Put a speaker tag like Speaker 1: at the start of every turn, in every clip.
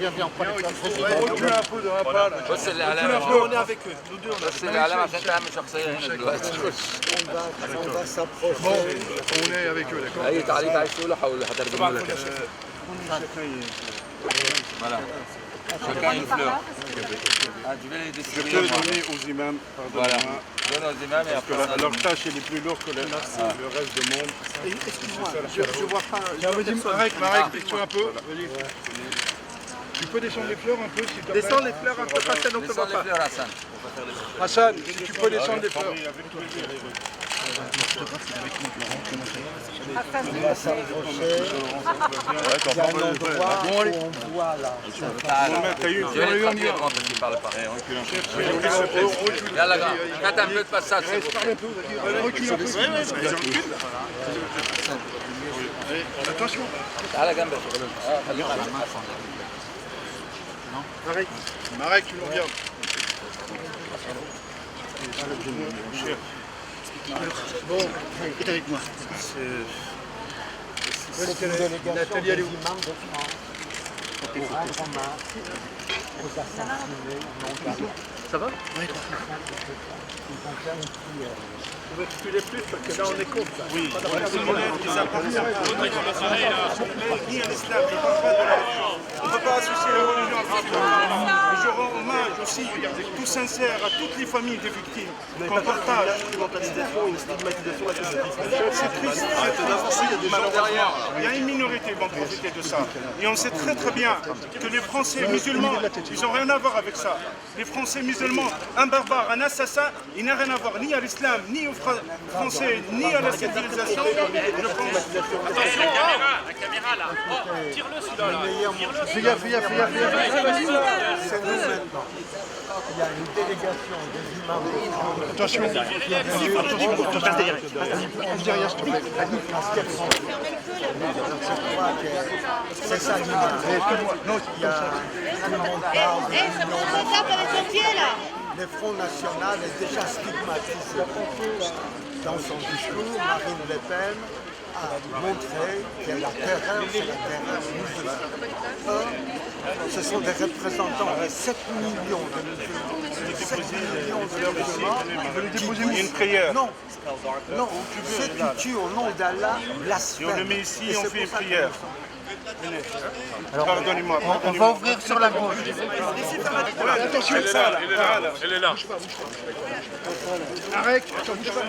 Speaker 1: Viens, on est avec eux. Nous deux, on va s'approcher.
Speaker 2: On est avec eux, d'accord.
Speaker 3: Voilà. Chacun une fleur.
Speaker 2: Je peux donner aux imams, pardonnez-moi.
Speaker 3: Donne aux imams et après
Speaker 2: Leur tâche est plus lourde que le reste du monde.
Speaker 1: Excuse-moi, je vois pas.
Speaker 2: Marek, descends un peu. Tu peux descendre les fleurs un peu, s'il te plaît.
Speaker 1: Descends les fleurs un peu, Hassan, on ne te voit pas.
Speaker 3: Hassan.
Speaker 2: Hassan, si tu peux descendre les fleurs.
Speaker 1: On va s'approcher. Il y a un endroit où on voit là.
Speaker 3: Je vais les traduire parce qu'ils parlent pas. Yalla, faites un peu de passage.
Speaker 2: Recule un peu. Attention. Marek, tu nous regardes.
Speaker 1: Bon, est avec moi. C'est une délégation des imams de France pour rendre hommage aux assassinés non d'Allah.
Speaker 4: Ça va?
Speaker 1: Oui, ils ont fait un petit...
Speaker 4: Vous pouvez reculer plus parce que là on est contre.
Speaker 2: Oui,
Speaker 4: on
Speaker 2: ne peut pas associer la religion à la je rends hommage aussi tout sincère à toutes les familles des victimes qu'on partage. C'est triste, malheureusement. Il y a une minorité qui vont profiter de ça. Et on sait très très bien que les Français musulmans, ils n'ont rien à voir avec ça. Les Français musulmans, un barbare, un assassin, il n'a rien à voir ni à l'islam, ni aux Français, ni à la civilisation.
Speaker 5: Attention, la caméra là. Tire-le celui-là.
Speaker 2: Fais gaffe.
Speaker 1: C'est nous maintenant. Il y a une délégation des imams de France.
Speaker 2: Attention. Derrière, s'il te plaît.
Speaker 1: C'est ça l'imam. Il y a tout le monde parle de le Front National est déjà stigmatisé. Dans son discours, Marine Le Pen a montré que la terreur, c'est la terreur musulmane. ce sont des représentants des 7 millions de musulmans. 7 millions de musulmans
Speaker 2: Il y a une prière.
Speaker 1: non, ceux qui tuent au nom d'Allah
Speaker 2: Et on le
Speaker 1: blasphèment.
Speaker 2: met ici
Speaker 1: Et
Speaker 2: et on
Speaker 1: c'est
Speaker 2: fait
Speaker 1: pour
Speaker 2: une
Speaker 1: ça que
Speaker 2: prière. Pardonnez-moi.
Speaker 6: On va ouvrir sur la gauche.
Speaker 2: Attention, elle est là,
Speaker 5: Elle est là.
Speaker 4: Arrête, attends, bouge pas.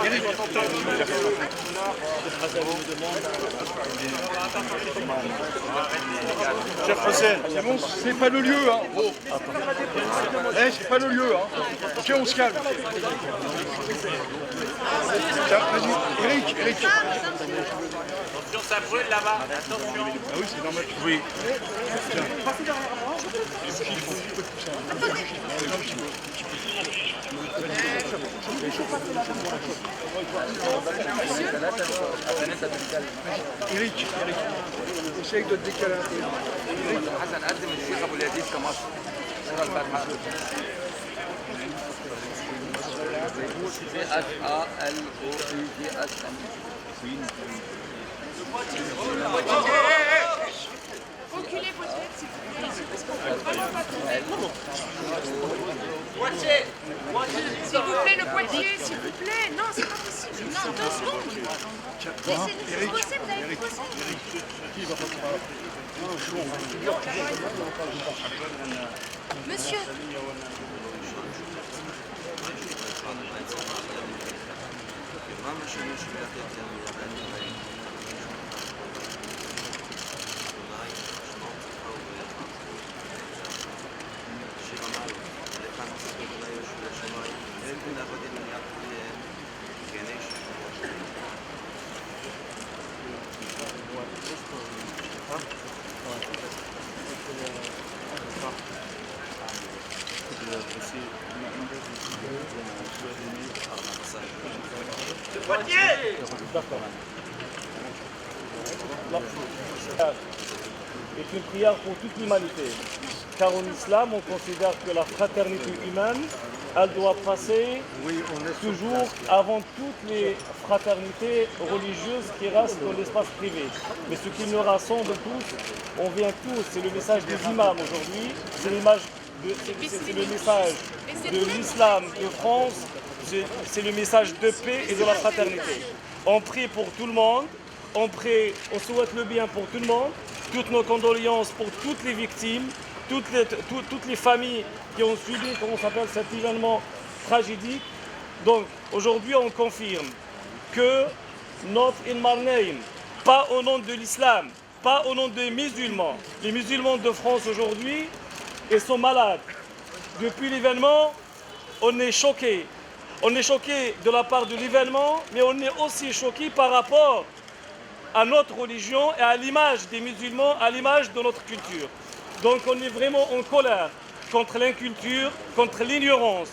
Speaker 4: Eric.
Speaker 2: Chef Hossein,
Speaker 4: C'est bon, c'est pas le lieu, hein. Oh. C'est pas le lieu, hein. Ok, on se calme. Tiens, vas-y, Eric.
Speaker 5: Attention, ça brûle là-bas. Attention.
Speaker 4: Ah oui, c'est normal.
Speaker 2: oui.
Speaker 4: Eric, essaye de te décaler un peu.
Speaker 3: حسن قدم الشيخ ابو اليزيد كمصر سورة الفاتحة
Speaker 7: Reculez vos têtes, s'il vous plaît, ici, parce qu'on ne peut vraiment pas tourner. S'il vous plaît, le Poitiers, s'il vous plaît. Non, c'est pas possible. Non, 2 secondes. Laissez-nous bosser, vous allez bosser. Monsieur.
Speaker 8: Est une prière pour toute l'humanité. Car en islam, on considère que la fraternité humaine, elle doit passer toujours avant toutes les fraternités religieuses qui restent dans l'espace privé. Mais ce qui nous rassemble tous, on vient tous, c'est le message des imams aujourd'hui, c'est le message de l'islam de France, c'est le message de paix et de la fraternité. On prie pour tout le monde, on souhaite le bien pour tout le monde, toutes nos condoléances pour toutes les victimes, toutes les familles qui ont subi, comment s'appelle, cet événement tragédique. Donc aujourd'hui on confirme que not in my name, pas au nom de l'islam, pas au nom des musulmans. Les musulmans de France aujourd'hui, ils sont malades. Depuis l'événement, on est choqués. On est choqués de la part de l'événement, mais on est aussi choqués par rapport à notre religion et à l'image des musulmans, à l'image de notre culture. Donc on est vraiment en colère contre l'inculture, contre l'ignorance.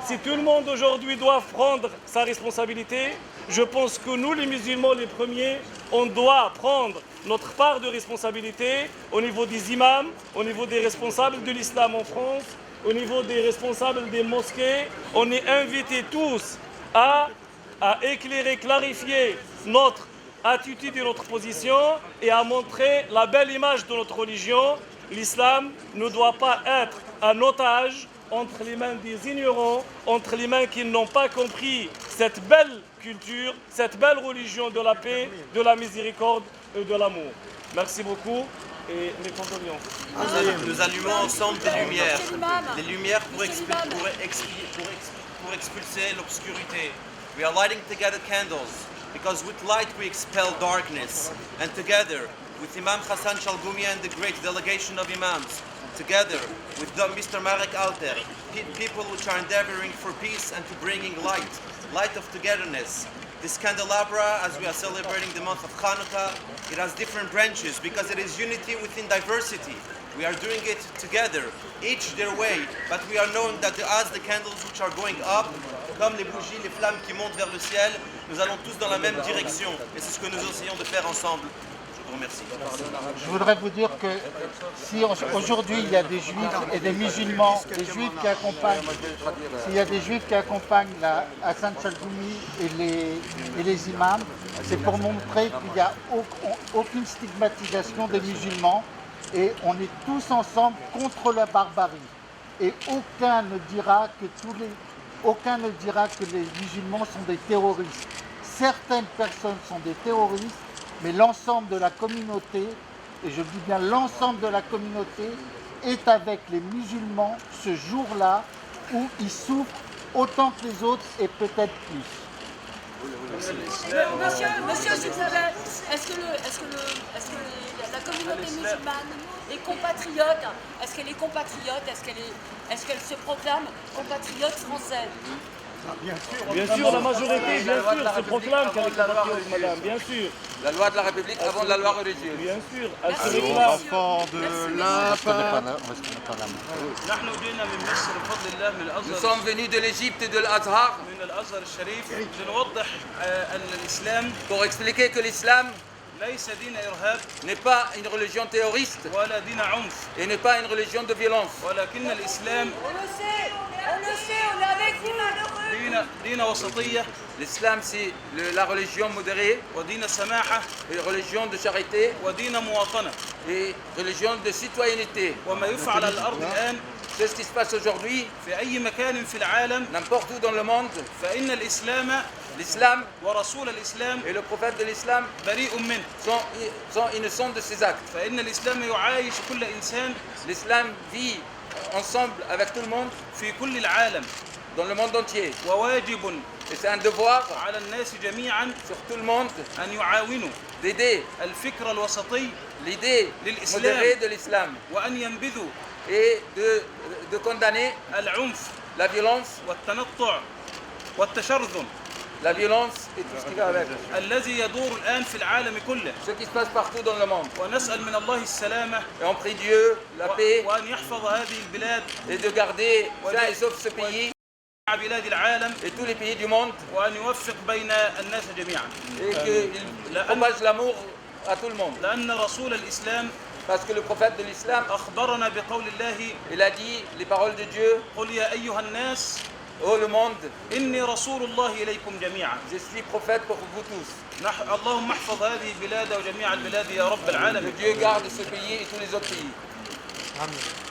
Speaker 8: Si tout le monde aujourd'hui doit prendre sa responsabilité, je pense que nous les musulmans les premiers, on doit prendre notre part de responsabilité au niveau des imams, au niveau des responsables de l'islam en France, au niveau des responsables des mosquées. On est invités tous à éclairer, clarifier notre attitude et notre position et à montrer la belle image de notre religion. L'islam ne doit pas être un otage entre les mains des ignorants, entre les mains qui n'ont pas compris cette belle culture, cette belle religion de la paix, de la miséricorde et de l'amour. Merci beaucoup et mes condoléances.
Speaker 9: Nous allumons ensemble des lumières pour expulser l'obscurité. We are lighting together candles because with light we expel darkness, and together with Imam Hassan Chalgoumi and the great delegation of Imams, together with Mr. Marek Alter, people which are endeavoring for peace and to bringing light of togetherness. This candelabra, as we are celebrating the month of Hanukkah, it has different branches because it is unity within diversity. We are doing it together, each their way, but we are knowing that as the candles which are going up, comme les bougies, les flammes qui montent vers le ciel, nous allons tous dans la même direction. Et c'est ce que nous essayons de faire ensemble. Je vous remercie.
Speaker 6: Je voudrais vous dire que si aujourd'hui il y a des juifs et des musulmans, des juifs qui accompagnent, s'il y a des juifs qui accompagnent Hassan Chalgoumi et les imams, c'est pour montrer qu'il n'y a aucune stigmatisation des musulmans et on est tous ensemble contre la barbarie. Et aucun ne dira que les musulmans sont des terroristes. Certaines personnes sont des terroristes, mais l'ensemble de la communauté, et je dis bien l'ensemble de la communauté, est avec les musulmans ce jour-là où ils souffrent autant que les autres et peut-être plus.
Speaker 10: Monsieur, s'il vous plaît, est-ce que la communauté musulmane est compatriote? Est-ce qu'elle est compatriote? Est-ce qu'elle se proclame compatriote française?
Speaker 8: Bien sûr, la majorité, bien sûr, se proclame qu'elle est compatriote, madame, bien sûr.
Speaker 3: La loi de la République avant la loi religieuse.
Speaker 8: Bien sûr, elle se réclame.
Speaker 4: Enfant de la
Speaker 3: Nous sommes venus de l'Égypte et de l'Azhar pour expliquer que l'islam n'est pas une religion terroriste et n'est pas une religion de violence.
Speaker 10: On le sait, on est avec vous.
Speaker 3: L'islam, c'est la religion modérée, une religion de charité et religion de citoyenneté. C'est ce qui se passe aujourd'hui, n'importe où dans le monde. L'islam et le prophète de l'islam sont innocents de ces actes. L'islam vit ensemble avec tout le monde dans le monde entier. Et c'est un devoir sur tout le monde d'aider l'idée modérée de l'islam et de condamner la violence la violence et tout ce qui va avec. Ce qui se passe partout dans le monde. Et on prie Dieu, la paix, et de garder sain et sauf ce pays et tous les pays du monde et qu'il propage l'amour à tout le monde. Parce que le prophète de l'islam, il a dit les paroles de Dieu: ô le monde, je suis prophète pour vous tous. Que Dieu garde ce pays et tous les autres pays.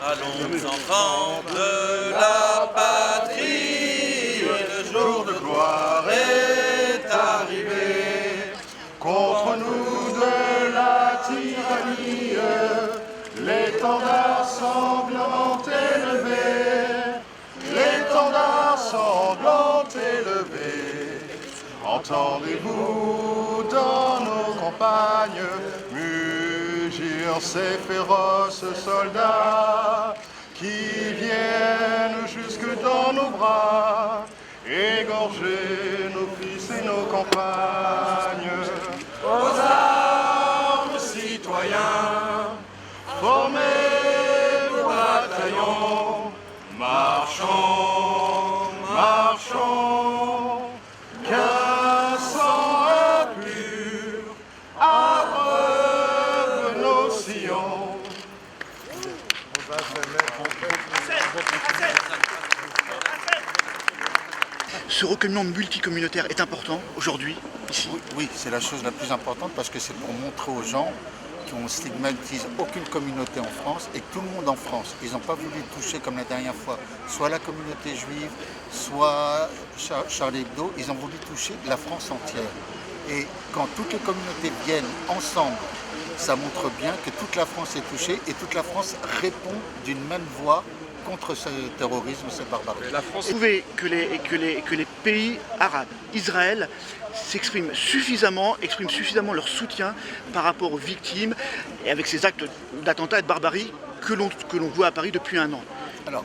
Speaker 9: Allons enfants de la patrie, le jour de gloire est arrivé.
Speaker 4: Contre nous de la tyrannie, l'étendard sanglant élevé, l'étendard sanglant élevé. Entendez-vous dans nos campagnes mugir ces féroces soldats qui viennent jusque dans nos bras, égorger nos fils et nos compagnes. Aux armes, citoyens, formez vos bataillons, marchons, marchons, qu'un sang impur abreuve nos sillons.
Speaker 11: Ce recueillement multicommunautaire est important aujourd'hui, ici.
Speaker 12: Oui, c'est la chose la plus importante parce que c'est pour montrer aux gens qu'on ne stigmatise aucune communauté en France et tout le monde en France. Ils n'ont pas voulu toucher comme la dernière fois, soit la communauté juive, soit Charlie Hebdo, ils ont voulu toucher la France entière. Et quand toutes les communautés viennent ensemble, ça montre bien que toute la France est touchée et toute la France répond d'une même voix contre ce terrorisme, cette barbarie.
Speaker 11: Vous trouvez que les pays arabes, Israël, expriment suffisamment leur soutien par rapport aux victimes et avec ces actes d'attentat et de barbarie que l'on voit à Paris depuis un an?
Speaker 12: Alors,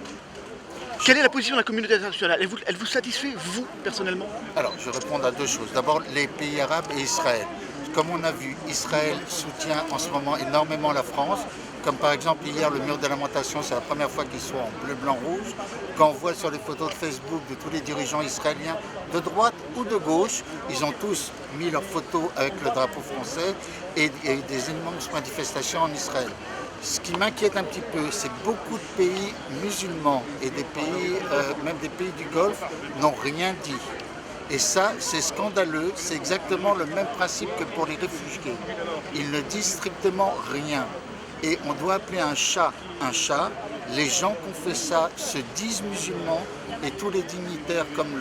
Speaker 11: quelle est la position de la communauté internationale? Elle vous satisfait, vous, personnellement?
Speaker 12: Alors, je vais répondre à deux choses. D'abord, les pays arabes et Israël. Comme on a vu, Israël soutient en ce moment énormément la France. Comme par exemple hier, le mur de lamentation, c'est la première fois qu'il soit en bleu, blanc, rouge. Quand on voit sur les photos de Facebook de tous les dirigeants israéliens, de droite ou de gauche, ils ont tous mis leurs photos avec le drapeau français et des immenses manifestations en Israël. Ce qui m'inquiète un petit peu, c'est que beaucoup de pays musulmans et des pays, même des pays du Golfe, n'ont rien dit. Et ça, c'est scandaleux, c'est exactement le même principe que pour les réfugiés. Ils ne disent strictement rien. Et on doit appeler un chat un chat. Les gens qui ont fait ça se disent musulmans et tous les dignitaires comme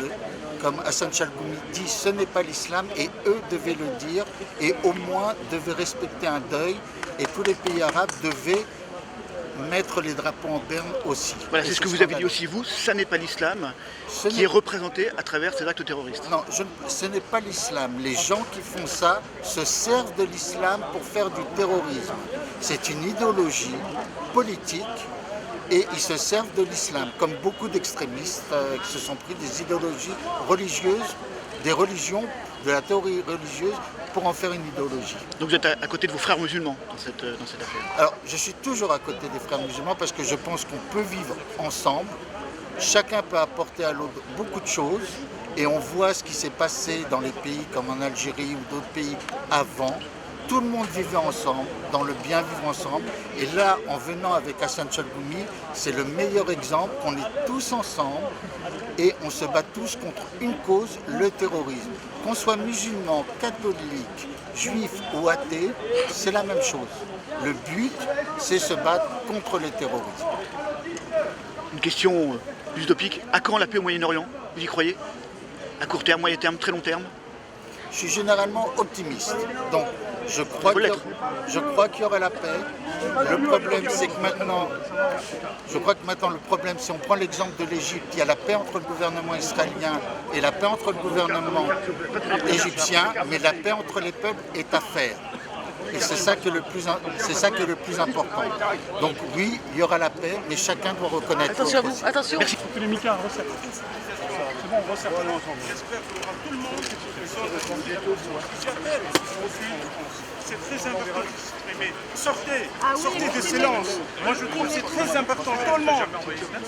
Speaker 12: Hassan Chalgoumi dit ce n'est pas l'islam et eux devaient le dire et au moins devaient respecter un deuil et tous les pays arabes devaient mettre les drapeaux en berne aussi.
Speaker 11: Voilà, c'est ce que vous avez dit aussi vous, ça n'est pas l'islam qui est représenté à travers ces actes terroristes.
Speaker 12: Non, ce n'est pas l'islam. Les gens qui font ça se servent de l'islam pour faire du terrorisme. C'est une idéologie politique et ils se servent de l'islam, comme beaucoup d'extrémistes qui se sont pris des idéologies religieuses, des religions, de la théorie religieuse pour en faire une idéologie.
Speaker 11: Donc vous êtes à côté de vos frères musulmans dans cette affaire?
Speaker 12: Alors, je suis toujours à côté des frères musulmans parce que je pense qu'on peut vivre ensemble. Chacun peut apporter à l'autre beaucoup de choses et on voit ce qui s'est passé dans les pays comme en Algérie ou d'autres pays avant. Tout le monde vivait ensemble, dans le bien vivre ensemble. Et là, en venant avec Hassan Chalgoumi, c'est le meilleur exemple qu'on est tous ensemble et on se bat tous contre une cause, le terrorisme. Qu'on soit musulman, catholique, juif ou athée, c'est la même chose. Le but, c'est se battre contre le terrorisme.
Speaker 11: Une question plus utopique, à quand la paix au Moyen-Orient? Vous y croyez? À court terme, moyen terme, très long terme?
Speaker 12: Je suis généralement optimiste. Donc, je crois qu'il y aura la paix. Le problème, c'est que maintenant, le problème, si on prend l'exemple de l'Égypte, il y a la paix entre le gouvernement israélien et la paix entre le gouvernement égyptien, mais la paix entre les peuples est à faire. Et c'est ça qui est le plus important. Donc oui, il y aura la paix, mais chacun doit reconnaître.
Speaker 11: Attention à vous, attention. Merci.
Speaker 2: C'est bon, on resserre. J'espère qu'il y aura tout le monde c'est très important de s'exprimer. Sortez de silence. Moi je trouve que c'est très important, tout le monde,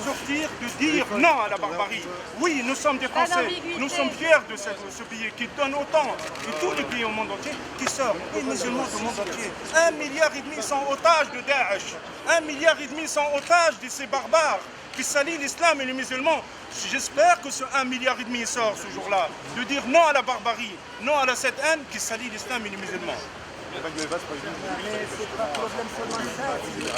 Speaker 2: sortir, de dire non à la barbarie. Oui, nous sommes des Français, nous sommes fiers de ce pays qui donne autant, et tous les pays au monde entier qui sortent, les musulmans du monde entier. 1,5 milliard sont otages de Daesh, 1,5 milliard sont otages de ces barbares qui salient l'islam et les musulmans. J'espère que ce 1,5 milliard sort ce jour-là, de dire non à la barbarie, non à cette haine qui salit l'islam et les musulmans.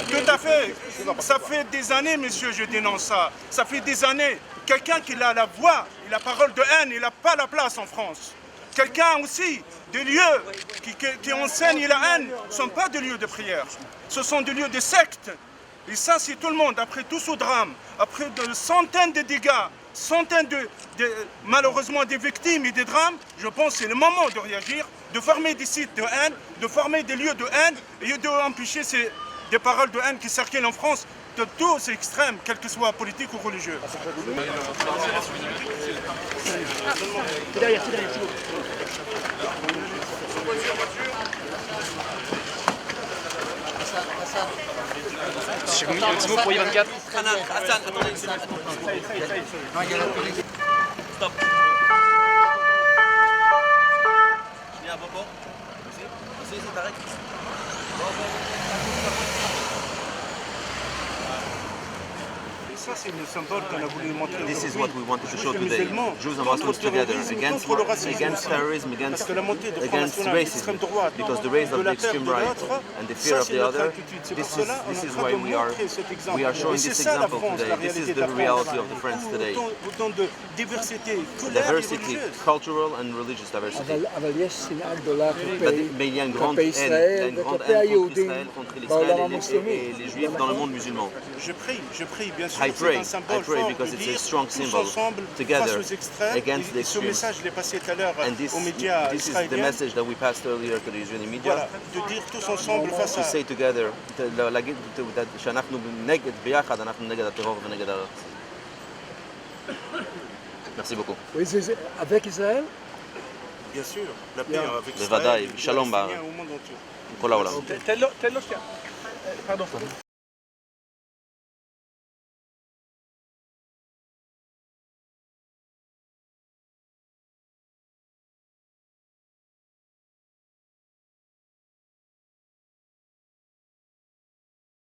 Speaker 2: Tout à fait. Ça fait des années, monsieur, je dénonce ça. Ça fait des années. Quelqu'un qui a la voix et la parole de haine, il n'a pas la place en France. Quelqu'un aussi, des lieux qui enseignent la haine ne sont pas des lieux de prière. Ce sont des lieux de sectes. Et ça, c'est tout le monde, après tout ce drame, après de centaines de dégâts, centaines malheureusement des victimes et des drames, je pense que c'est le moment de réagir, de former des sites de haine, de former des lieux de haine et d'empêcher des paroles de haine qui circulent en France de tous ces extrêmes, quels que soient politiques ou religieux.
Speaker 11: C'est derrière,
Speaker 9: Hassan, attendez.
Speaker 12: Non, il y a la police.
Speaker 9: Stop. Viens, Bobo. Merci, c'est Tarek.
Speaker 2: Ça, c'est le symbole qu'on a voulu montrer.
Speaker 13: This is what we wanted to show today. Jews and Muslims together against terrorism, against racism, because the race of the extreme right and the fear of the other. This is why we are showing this example today. This is the reality of the friends today. Diversity, cultural and religious diversity. Mais il y a une grande haine contre Israël, contre l'Israël et les Juifs dans le monde musulman.
Speaker 2: Je prie, bien sûr.
Speaker 13: I pray because it's a strong symbol together against the extremes. And this is the message that we passed earlier to the Israeli media. To say together שאנחנו ביחד, אנחנו נגד הטרור ונגד הרצח. Merci beaucoup.
Speaker 1: Oui, c'est avec Israël?
Speaker 2: Bien sûr, la paix avec Israël.
Speaker 13: בוודאי, שלום בכל העולם.
Speaker 4: Pardon.